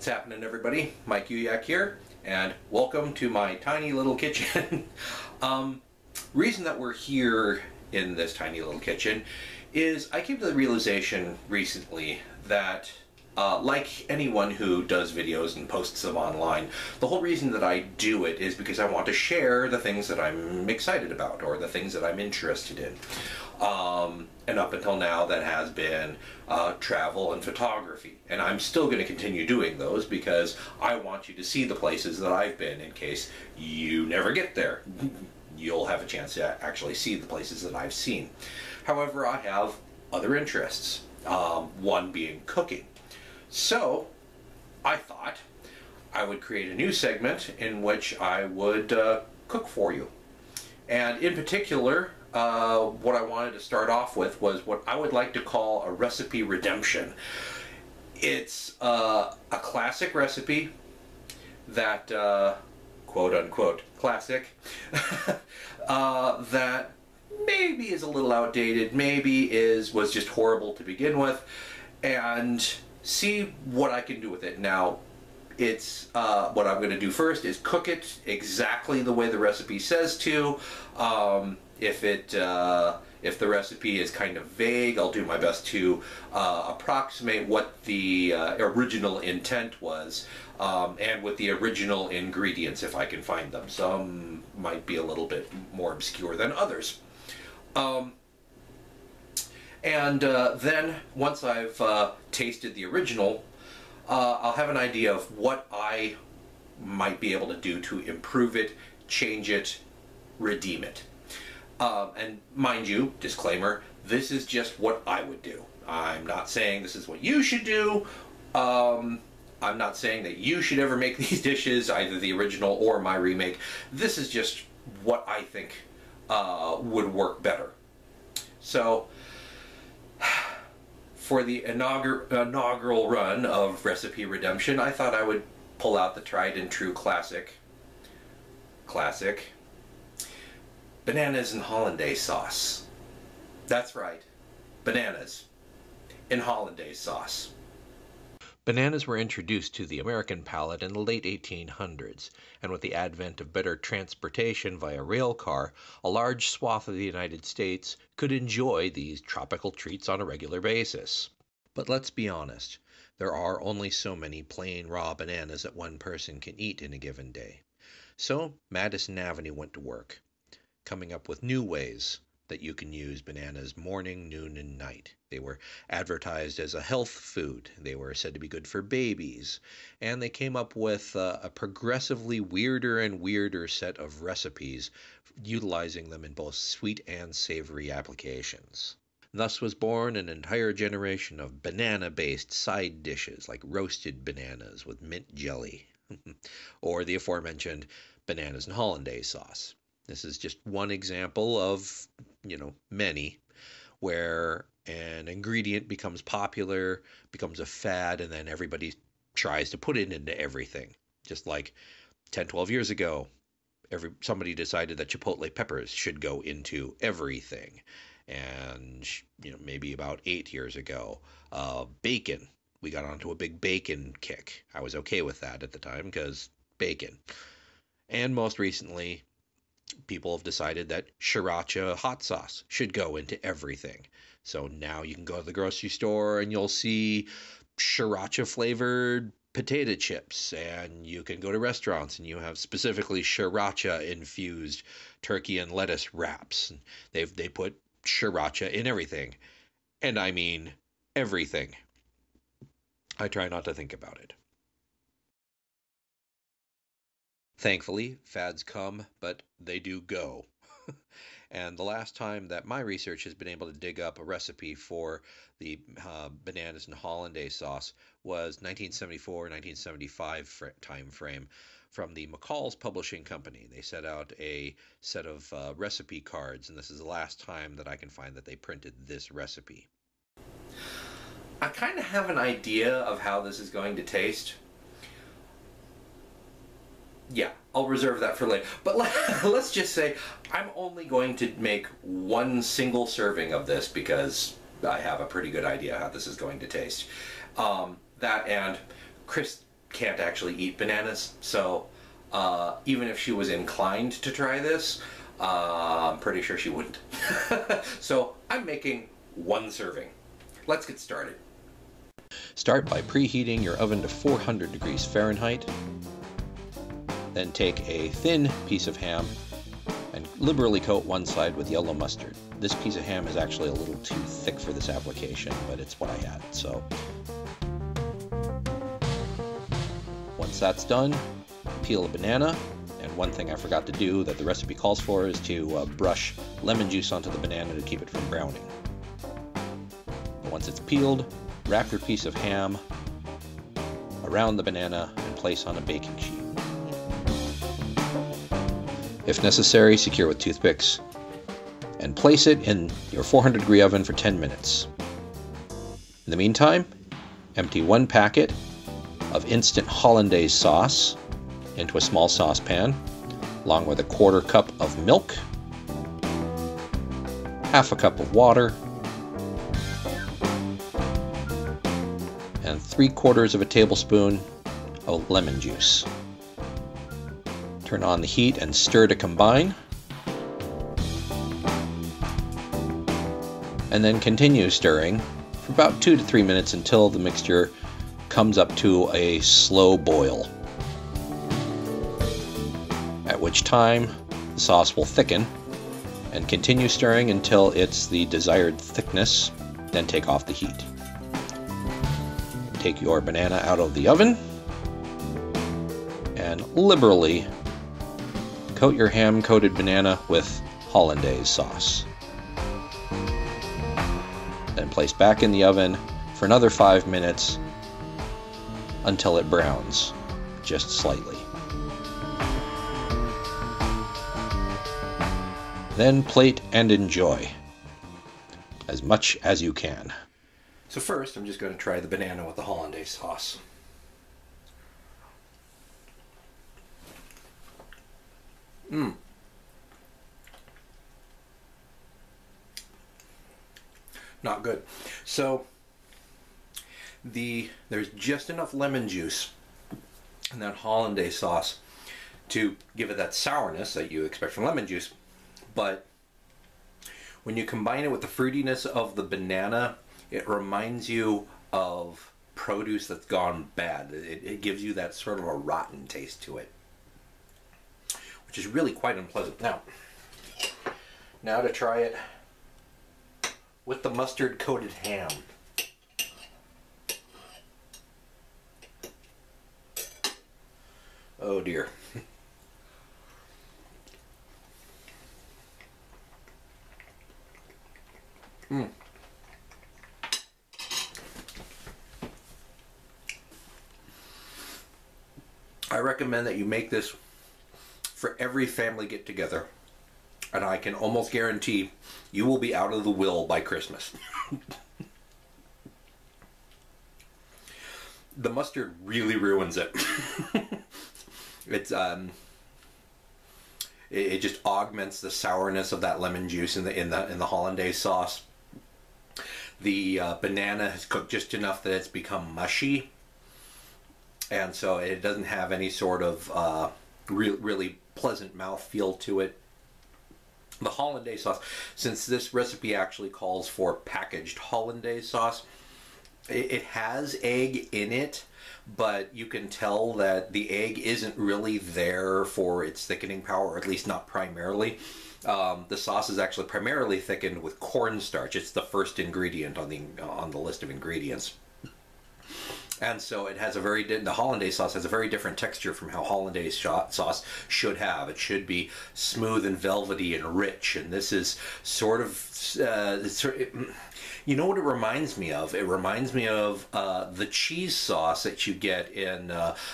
What's happening, everybody? Mike Uyak here, and welcome to my tiny little kitchen. Reason that we're here in this tiny little kitchen is I came to the realization recently that like anyone who does videos and posts them online, the whole reason that I do it is because I want to share the things that I'm excited about or the things that I'm interested in. And up until now that has been travel and photography, and I'm still going to continue doing those because I want you to see the places that I've been in case you never get there. You'll have a chance to actually see the places that I've seen. However, I have other interests, one being cooking. So I thought I would create a new segment in which I would cook for you. And in particular, what I wanted to start off with was what I would like to call a recipe redemption. It's a classic recipe that, quote unquote, classic, that maybe is a little outdated, maybe was just horrible to begin with, and see what I can do with it. Now, it's what I'm going to do first is cook it exactly the way the recipe says to. If the recipe is kind of vague, I'll do my best to approximate what the original intent was, and with the original ingredients if I can find them. Some might be a little bit more obscure than others. Then once I've tasted the original, I'll have an idea of what I might be able to do to improve it, change it, redeem it. And mind you, disclaimer, this is just what I would do. I'm not saying this is what you should do. I'm not saying that you should ever make these dishes, either the original or my remake. This is just what I think would work better. So, for the inaugural run of Recipe Redemption, I thought I would pull out the tried and true classic, bananas and Hollandaise sauce. That's right, bananas in Hollandaise sauce. Bananas were introduced to the American palate in the late 1800s, and with the advent of better transportation via rail car, a large swath of the United States could enjoy these tropical treats on a regular basis. But let's be honest, there are only so many plain raw bananas that one person can eat in a given day. So Madison Avenue went to work, coming up with new ways that you can use bananas morning, noon, and night. They were advertised as a health food. They were said to be good for babies. And they came up with a progressively weirder and weirder set of recipes, utilizing them in both sweet and savory applications. Thus was born an entire generation of banana-based side dishes like roasted bananas with mint jelly, or the aforementioned bananas and Hollandaise sauce. This is just one example of, many, where an ingredient becomes popular, becomes a fad, and then everybody tries to put it into everything. Just like 10, 12 years ago, somebody decided that chipotle peppers should go into everything. And, maybe about 8 years ago, bacon. We got onto a big bacon kick. I was okay with that at the time because bacon. And most recently, people have decided that sriracha hot sauce should go into everything. So now you can go to the grocery store and you'll see sriracha flavored potato chips, and you can go to restaurants and you have specifically sriracha infused turkey and lettuce wraps. They put sriracha in everything, and I mean everything. I try not to think about it. Thankfully, fads come, but they do go. And the last time that my research has been able to dig up a recipe for the bananas and Hollandaise sauce was 1974-1975 time frame from the McCall's Publishing Company. They set out a set of recipe cards, and this is the last time that I can find that they printed this recipe. I kind of have an idea of how this is going to taste. Yeah, I'll reserve that for later. But let's just say I'm only going to make one single serving of this because I have a pretty good idea how this is going to taste. That and crisp can't actually eat bananas, so even if she was inclined to try this, I'm pretty sure she wouldn't. So I'm making one serving. Let's get started. Start by preheating your oven to 400 degrees Fahrenheit. Then take a thin piece of ham and liberally coat one side with yellow mustard. This piece of ham is actually a little too thick for this application, but it's what I had. So once that's done, peel a banana. And one thing I forgot to do that the recipe calls for is to brush lemon juice onto the banana to keep it from browning. Once it's peeled, wrap your piece of ham around the banana and place on a baking sheet. If necessary, secure with toothpicks and place it in your 400 degree oven for 10 minutes. In the meantime, empty 1 packet of instant Hollandaise sauce into a small saucepan, along with a 1/4 cup of milk, 1/2 cup of water, and 3/4 tablespoon of lemon juice. Turn on the heat and stir to combine, and then continue stirring for about 2 to 3 minutes until the mixture comes up to a slow boil, at which time the sauce will thicken, and continue stirring until it's the desired thickness, then take off the heat. Take your banana out of the oven and liberally coat your ham-coated banana with Hollandaise sauce. Then place back in the oven for another 5 minutes until it browns just slightly. Then plate and enjoy as much as you can. So first, I'm just going to try the banana with the Hollandaise sauce. Not good. So there's just enough lemon juice in that Hollandaise sauce to give it that sourness that you expect from lemon juice. But when you combine it with the fruitiness of the banana, it reminds you of produce that's gone bad. It gives you that sort of a rotten taste to it, which is really quite unpleasant. Now to try it with the mustard-coated ham. Oh dear. I recommend that you make this for every family get-together, and I can almost guarantee you will be out of the will by Christmas. The mustard really ruins it. It just augments the sourness of that lemon juice in the Hollandaise sauce. The banana has cooked just enough that it's become mushy, and so it doesn't have any sort of really pleasant mouthfeel to it. The Hollandaise sauce, since this recipe actually calls for packaged Hollandaise sauce, it has egg in it, but you can tell that the egg isn't really there for its thickening power, or at least not primarily. The sauce is actually primarily thickened with cornstarch. It's the first ingredient on the list of ingredients. And so it has the Hollandaise sauce has a very different texture from how Hollandaise sauce should have. It should be smooth and velvety and rich, and this is sort of, you know what it reminds me of? It reminds me of the cheese sauce that you get in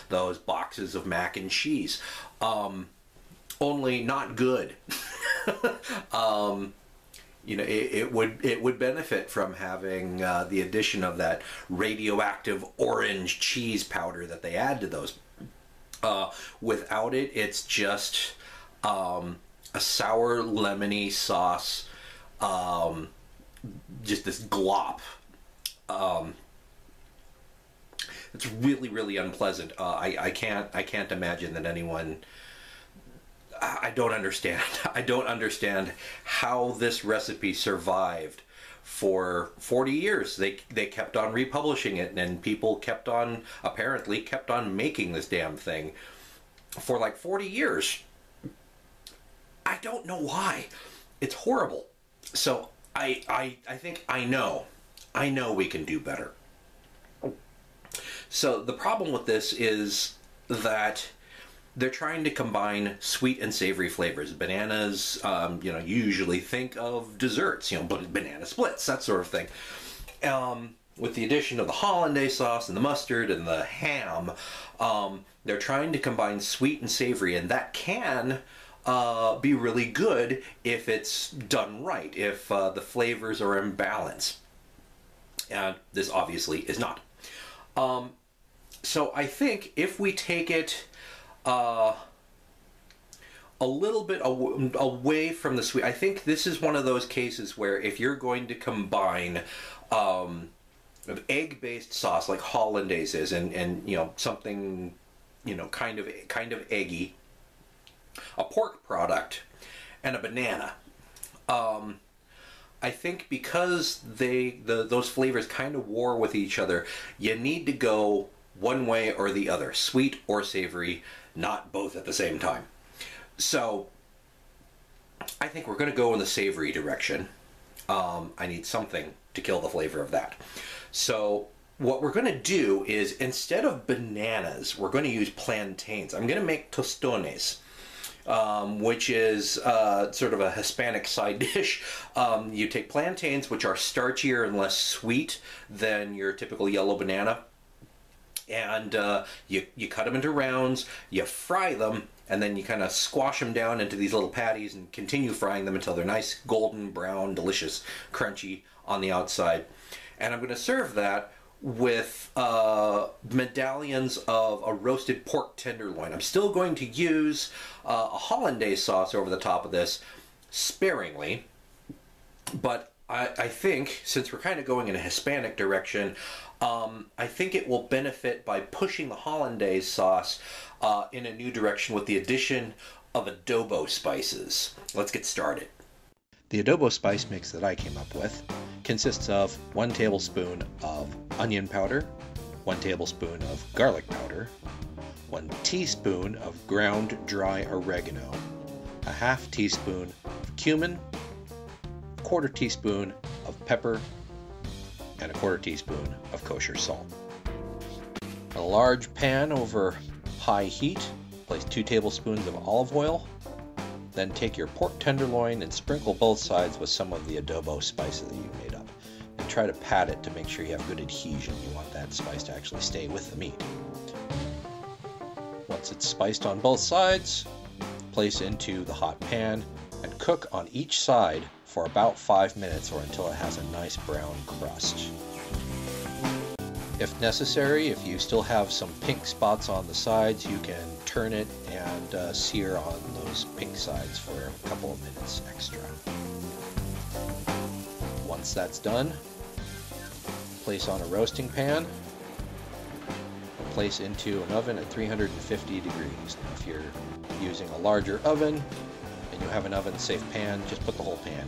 those boxes of mac and cheese. Only not good. You know, it would benefit from having the addition of that radioactive orange cheese powder that they add to those. Without it, it's just a sour lemony sauce, just this glop. It's really, really unpleasant. I can't imagine that anyone. I don't understand. I don't understand how this recipe survived for 40 years. They kept on republishing it, and people apparently kept on making this damn thing for like 40 years. I don't know why. It's horrible. So I think I know we can do better. So the problem with this is that they're trying to combine sweet and savory flavors. Bananas, you usually think of desserts, banana splits, that sort of thing. With the addition of the hollandaise sauce and the mustard and the ham, they're trying to combine sweet and savory, and that can be really good if it's done right, if the flavors are in balance. And this obviously is not. So I think if we take it a little bit away from the sweet, I think this is one of those cases where if you're going to combine egg-based sauce like hollandaise is, and something kind of eggy, a pork product, and a banana, I think because those flavors kind of war with each other, you need to go one way or the other, sweet or savory, not both at the same time. So I think we're going to go in the savory direction. I need something to kill the flavor of that. So what we're going to do is, instead of bananas, we're going to use plantains. I'm going to make tostones, which is sort of a Hispanic side dish. You take plantains, which are starchier and less sweet than your typical yellow banana, and you cut them into rounds, you fry them, and then you kind of squash them down into these little patties and continue frying them until they're nice, golden brown, delicious, crunchy on the outside. And I'm going to serve that with medallions of a roasted pork tenderloin. I'm still going to use a hollandaise sauce over the top of this, sparingly, but I think, since we're kind of going in a Hispanic direction, I think it will benefit by pushing the hollandaise sauce in a new direction with the addition of adobo spices. Let's get started. The adobo spice mix that I came up with consists of 1 tablespoon of onion powder, 1 tablespoon of garlic powder, 1 teaspoon of ground dry oregano, a half teaspoon of cumin, a 1/4 teaspoon of pepper, and a 1/4 teaspoon of kosher salt. In a large pan over high heat, place 2 tablespoons of olive oil. Then take your pork tenderloin and sprinkle both sides with some of the adobo spice that you made up. And try to pat it to make sure you have good adhesion. You want that spice to actually stay with the meat. Once it's spiced on both sides, place into the hot pan and cook on each side for about 5 minutes, or until it has a nice brown crust. If necessary, if you still have some pink spots on the sides, you can turn it and sear on those pink sides for a couple of minutes extra. Once that's done, place on a roasting pan and place into an oven at 350 degrees. Now, if you're using a larger oven and you have an oven-safe pan, just put the whole pan in.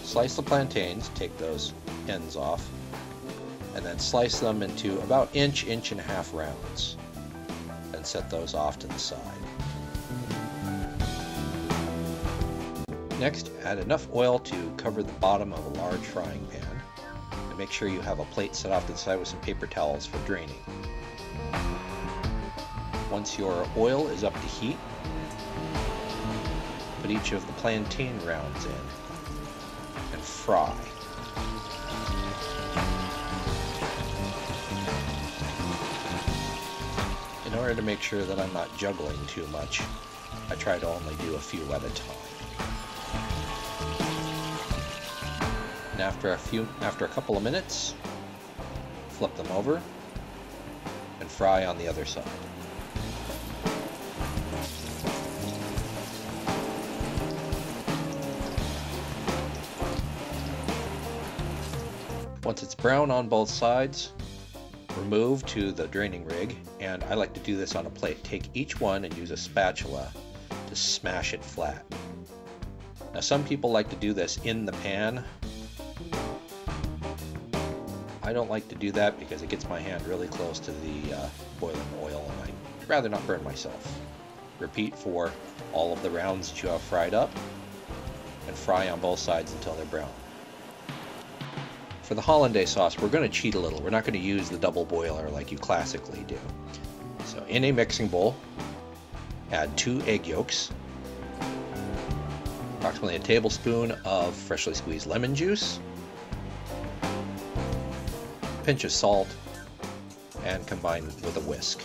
Slice the plantains, take those ends off, and then slice them into about inch and a half rounds, and set those off to the side. Next, add enough oil to cover the bottom of a large frying pan, and make sure you have a plate set off to the side with some paper towels for draining. Once your oil is up to heat, put each of the plantain rounds in and fry. In order to make sure that I'm not juggling too much, I try to only do a few at a time. And after a couple of minutes, flip them over and fry on the other side. Once it's brown on both sides, remove to the draining rig, and I like to do this on a plate. Take each one and use a spatula to smash it flat. Now some people like to do this in the pan. I don't like to do that because it gets my hand really close to the boiling oil, and I'd rather not burn myself. Repeat for all of the rounds that you have fried up, and fry on both sides until they're brown. For the hollandaise sauce, we're going to cheat a little. We're not going to use the double boiler like you classically do. So in a mixing bowl, add 2 egg yolks, approximately a tablespoon of freshly squeezed lemon juice, a pinch of salt, and combine with a whisk.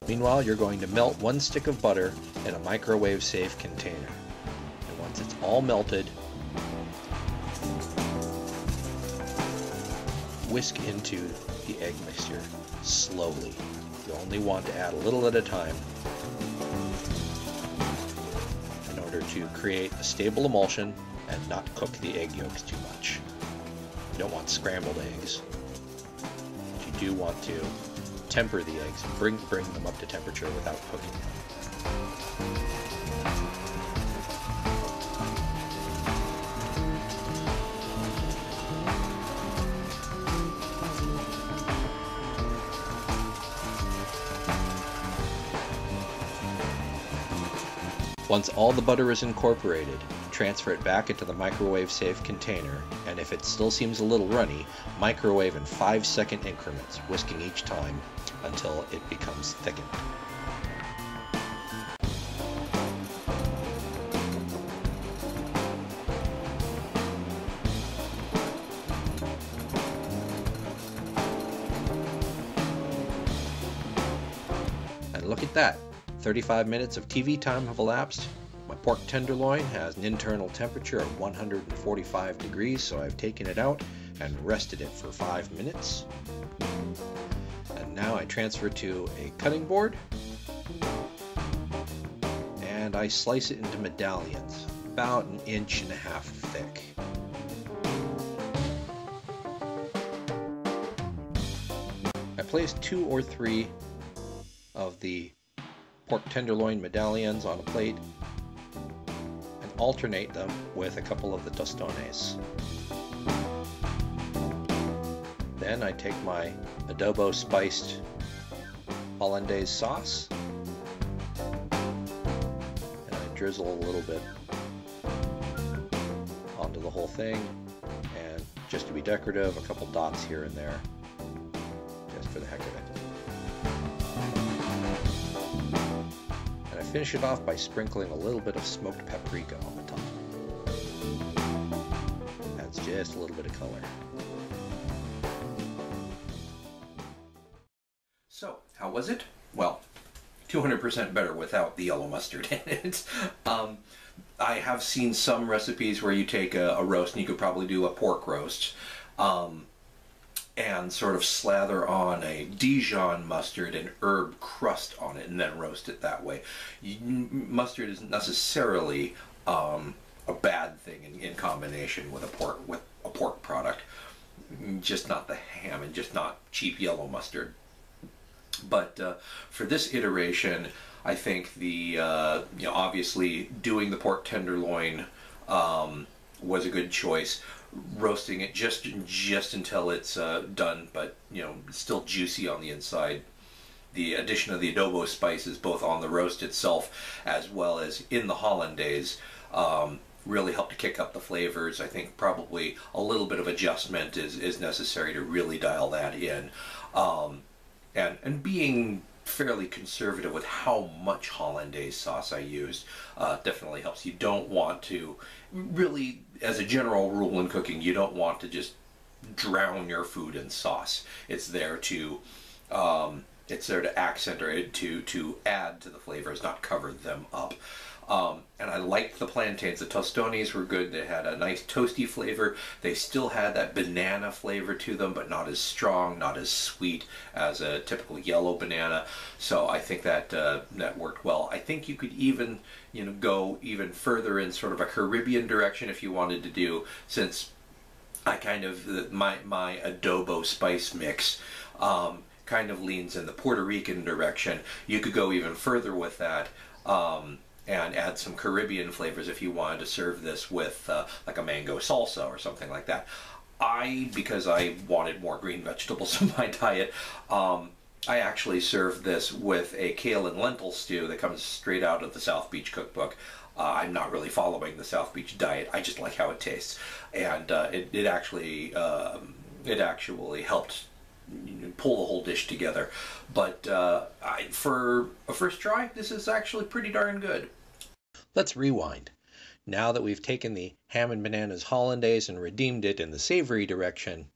Meanwhile, you're going to melt 1 stick of butter in a microwave-safe container. And once it's all melted, whisk into the egg mixture slowly. You only want to add a little at a time in order to create a stable emulsion and not cook the egg yolks too much. You don't want scrambled eggs, but you do want to temper the eggs and bring them up to temperature without cooking them. Once all the butter is incorporated, transfer it back into the microwave-safe container, and if it still seems a little runny, microwave in 5-second increments, whisking each time until it becomes thickened. And look at that! 35 minutes of TV time have elapsed. My pork tenderloin has an internal temperature of 145 degrees, so I've taken it out and rested it for 5 minutes. And now I transfer to a cutting board, and I slice it into medallions, about 1.5 inches thick. I place 2 or 3 of the pork tenderloin medallions on a plate and alternate them with a couple of the tostones. Then I take my adobo spiced hollandaise sauce and I drizzle a little bit onto the whole thing, and just to be decorative, a couple dots here and there, just for the heck of it. Finish it off by sprinkling a little bit of smoked paprika on the top. Adds just a little bit of color. So, how was it? Well, 200% better without the yellow mustard in it. I have seen some recipes where you take a roast, and you could probably do a pork roast, and sort of slather on a Dijon mustard and herb crust on it and then roast it that way. Mustard isn't necessarily a bad thing in combination with a pork product. Just not the ham and just not cheap yellow mustard. But for this iteration, I think the obviously doing the pork tenderloin was a good choice. Roasting it just until it's done, but still juicy on the inside. The addition of the adobo spices, both on the roast itself as well as in the hollandaise, really helped to kick up the flavors. I think probably a little bit of adjustment is necessary to really dial that in. And being fairly conservative with how much hollandaise sauce I used definitely helps. You don't want to really, as a general rule in cooking, you don't want to just drown your food in sauce. It's there to accent or to add to the flavors, not cover them up. And I liked the plantains. The tostones were good. They had a nice toasty flavor. They still had that banana flavor to them, but not as strong, not as sweet as a typical yellow banana. So I think that that worked well. I think you could even go even further in sort of a Caribbean direction if you wanted to do, since I kind of, my adobo spice mix kind of leans in the Puerto Rican direction. You could go even further with that and add some Caribbean flavors if you wanted to serve this with like a mango salsa or something like that. Because I wanted more green vegetables in my diet, I actually served this with a kale and lentil stew that comes straight out of the South Beach cookbook. I'm not really following the South Beach diet. I just like how it tastes, and it actually helped pull the whole dish together. But for a first try, this is actually pretty darn good. Let's rewind. Now that we've taken the ham and bananas hollandaise and redeemed it in the savory direction,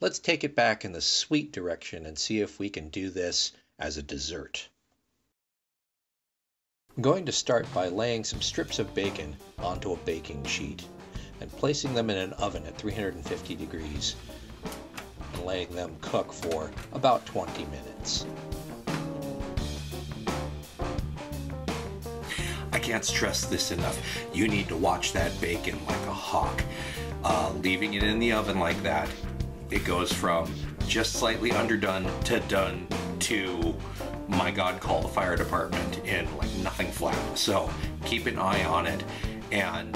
let's take it back in the sweet direction and see if we can do this as a dessert. I'm going to start by laying some strips of bacon onto a baking sheet and placing them in an oven at 350 degrees and letting them cook for about 20 minutes. I can't stress this enough. You need to watch that bacon like a hawk. Leaving it in the oven like that, it goes from just slightly underdone to done to, my God, call the fire department in like nothing flat. So keep an eye on it. And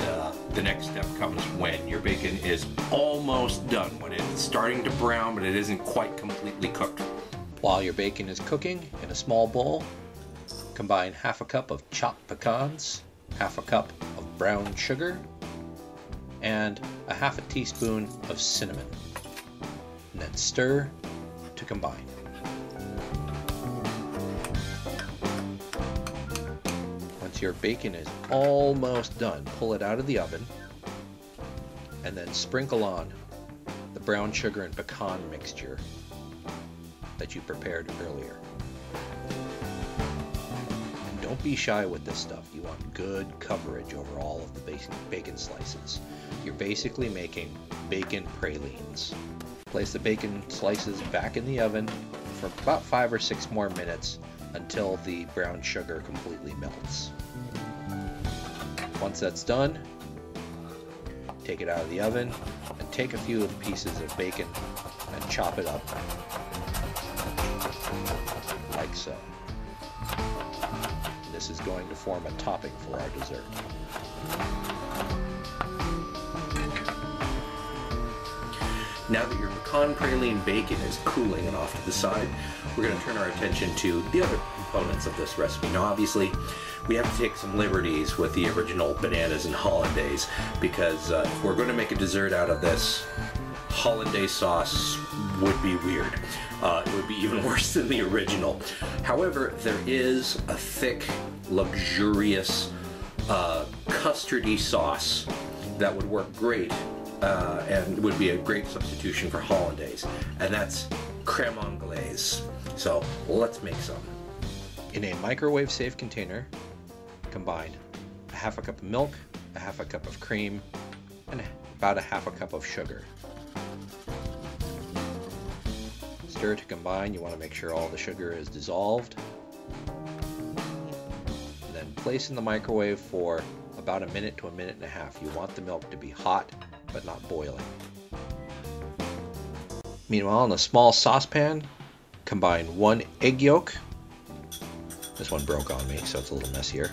the next step comes when your bacon is almost done, when it's starting to brown but it isn't quite completely cooked. While your bacon is cooking, in a small bowl, combine half a cup of chopped pecans, half a cup of brown sugar, and a half a teaspoon of cinnamon. And then stir to combine. Once your bacon is almost done, pull it out of the oven and then sprinkle on the brown sugar and pecan mixture that you prepared earlier. And don't be shy with this stuff. You want good coverage over all of the bacon slices. You're basically making bacon pralines. Place the bacon slices back in the oven for about 5 or 6 more minutes until the brown sugar completely melts. Once that's done, take it out of the oven and take a few of the pieces of bacon and chop it up like so. This is going to form a topping for our dessert. Now that your pecan praline bacon is cooling and off to the side, we're going to turn our attention to the other components of this recipe. Now obviously, we have to take some liberties with the original bananas and hollandaise, because if we're going to make a dessert out of this, hollandaise sauce would be weird. It would be even worse than the original. However, there is a thick, luxurious, custardy sauce that would work great and would be a great substitution for hollandaise, and that's creme anglaise. So let's make some. In a microwave safe container, combine a half a cup of milk, a half a cup of cream, and about a half a cup of sugar. Stir to combine. You want to make sure all the sugar is dissolved. And then place in the microwave for about a minute to a minute and a half. You want the milk to be hot but not boiling. Meanwhile, in a small saucepan, combine 1 egg yolk. This one broke on me, so it's a little messier.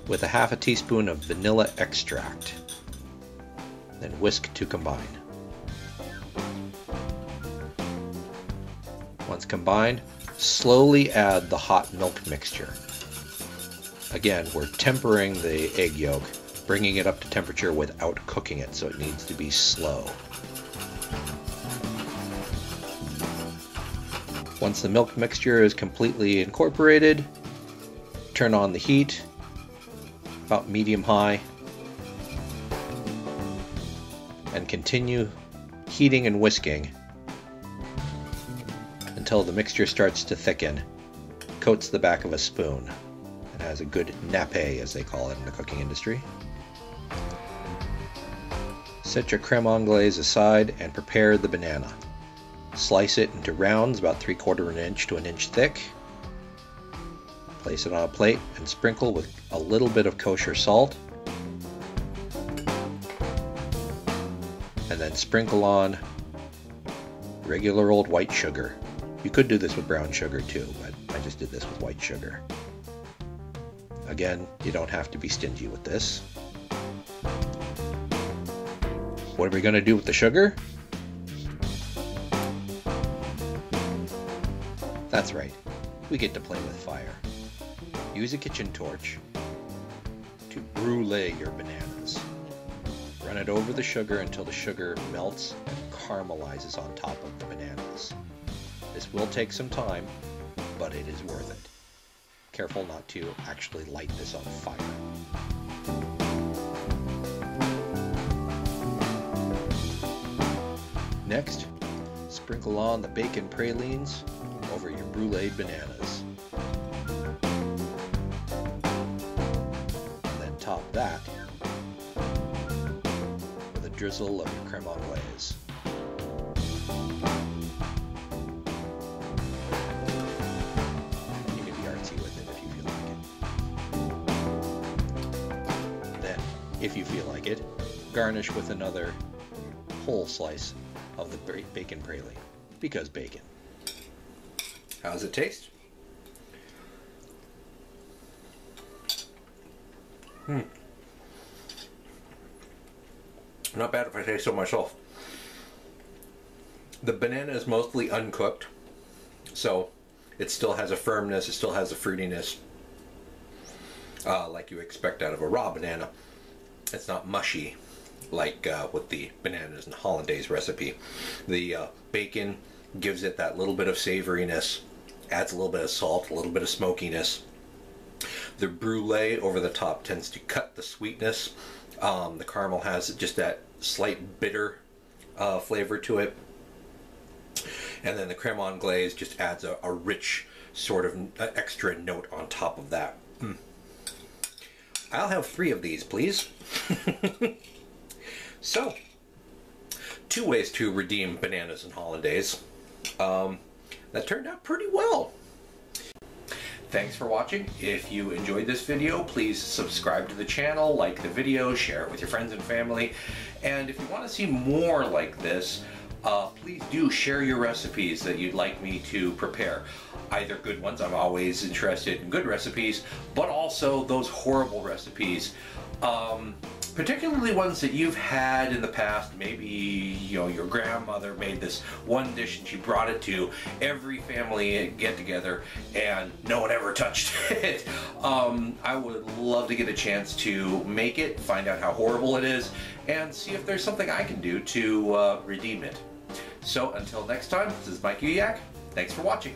With a half a teaspoon of vanilla extract. Then whisk to combine. Once combined, slowly add the hot milk mixture. Again, we're tempering the egg yolk, bringing it up to temperature without cooking it, so it needs to be slow. Once the milk mixture is completely incorporated, turn on the heat, about medium-high, and continue heating and whisking until the mixture starts to thicken, coats the back of a spoon, and has a good nappe, as they call it in the cooking industry. Set your creme anglaise aside and prepare the banana. Slice it into rounds about 3/4 inch to 1 inch thick. Place it on a plate and sprinkle with a little bit of kosher salt. and then sprinkle on regular old white sugar. You could do this with brown sugar too, but I just did this with white sugar. Again, you don't have to be stingy with this. What are we going to do with the sugar? That's right, we get to play with fire. Use a kitchen torch to brulee your bananas. Run it over the sugar until the sugar melts and caramelizes on top of the bananas. This will take some time, but it is worth it. Careful not to actually light this on fire. Next, sprinkle on the bacon pralines over your bruleed bananas. And then top that with a drizzle of your creme anglaise. You can be artsy with it if you feel like it. Then, if you feel like it, garnish with another whole slice of the bacon praline, because bacon. How does it taste? Not bad if I say so myself. The banana is mostly uncooked, so it still has a firmness, it still has a fruitiness, like you expect out of a raw banana. It's not mushy like with the bananas and hollandaise recipe. The bacon gives it that little bit of savoriness, adds a little bit of salt, a little bit of smokiness. The brulee over the top tends to cut the sweetness. The caramel has just that slight bitter flavor to it. And then the creme anglaise just adds a rich sort of extra note on top of that. I'll have 3 of these, please. So, 2 ways to redeem bananas and hollandaise. That turned out pretty well. Thanks for watching. If you enjoyed this video, please subscribe to the channel, like the video, share it with your friends and family. And if you want to see more like this, please do share your recipes that you'd like me to prepare. Either good ones, I'm always interested in good recipes, but also those horrible recipes. Particularly ones that you've had in the past. Maybe, you know, your grandmother made this one dish and she brought it to every family get together and no one ever touched it. I would love to get a chance to make it, find out how horrible it is, and see if there's something I can do to redeem it. So until next time, this is Mike Uyak. Thanks for watching.